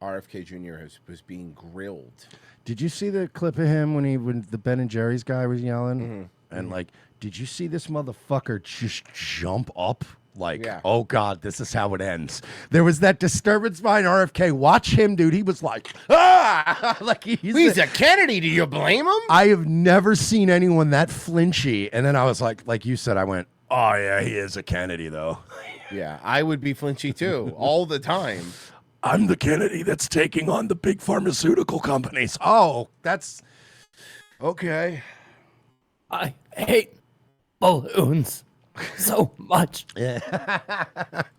RFK Jr. was being grilled. Did you see the clip of him when the Ben and Jerry's guy was yelling? Mm-hmm. And like, did you see this motherfucker just jump up? Like, Yeah. oh God, this is how it ends. There was that disturbance behind RFK. Watch him, dude. He was like, ah, like he's a Kennedy. Do you blame him? I have never seen anyone that flinchy. And then I was like you said, I went, oh yeah, he is a Kennedy though. Yeah, I would be flinchy too, all the time. I'm the Kennedy that's taking on the big pharmaceutical companies. Oh, that's okay. I hate balloons so much.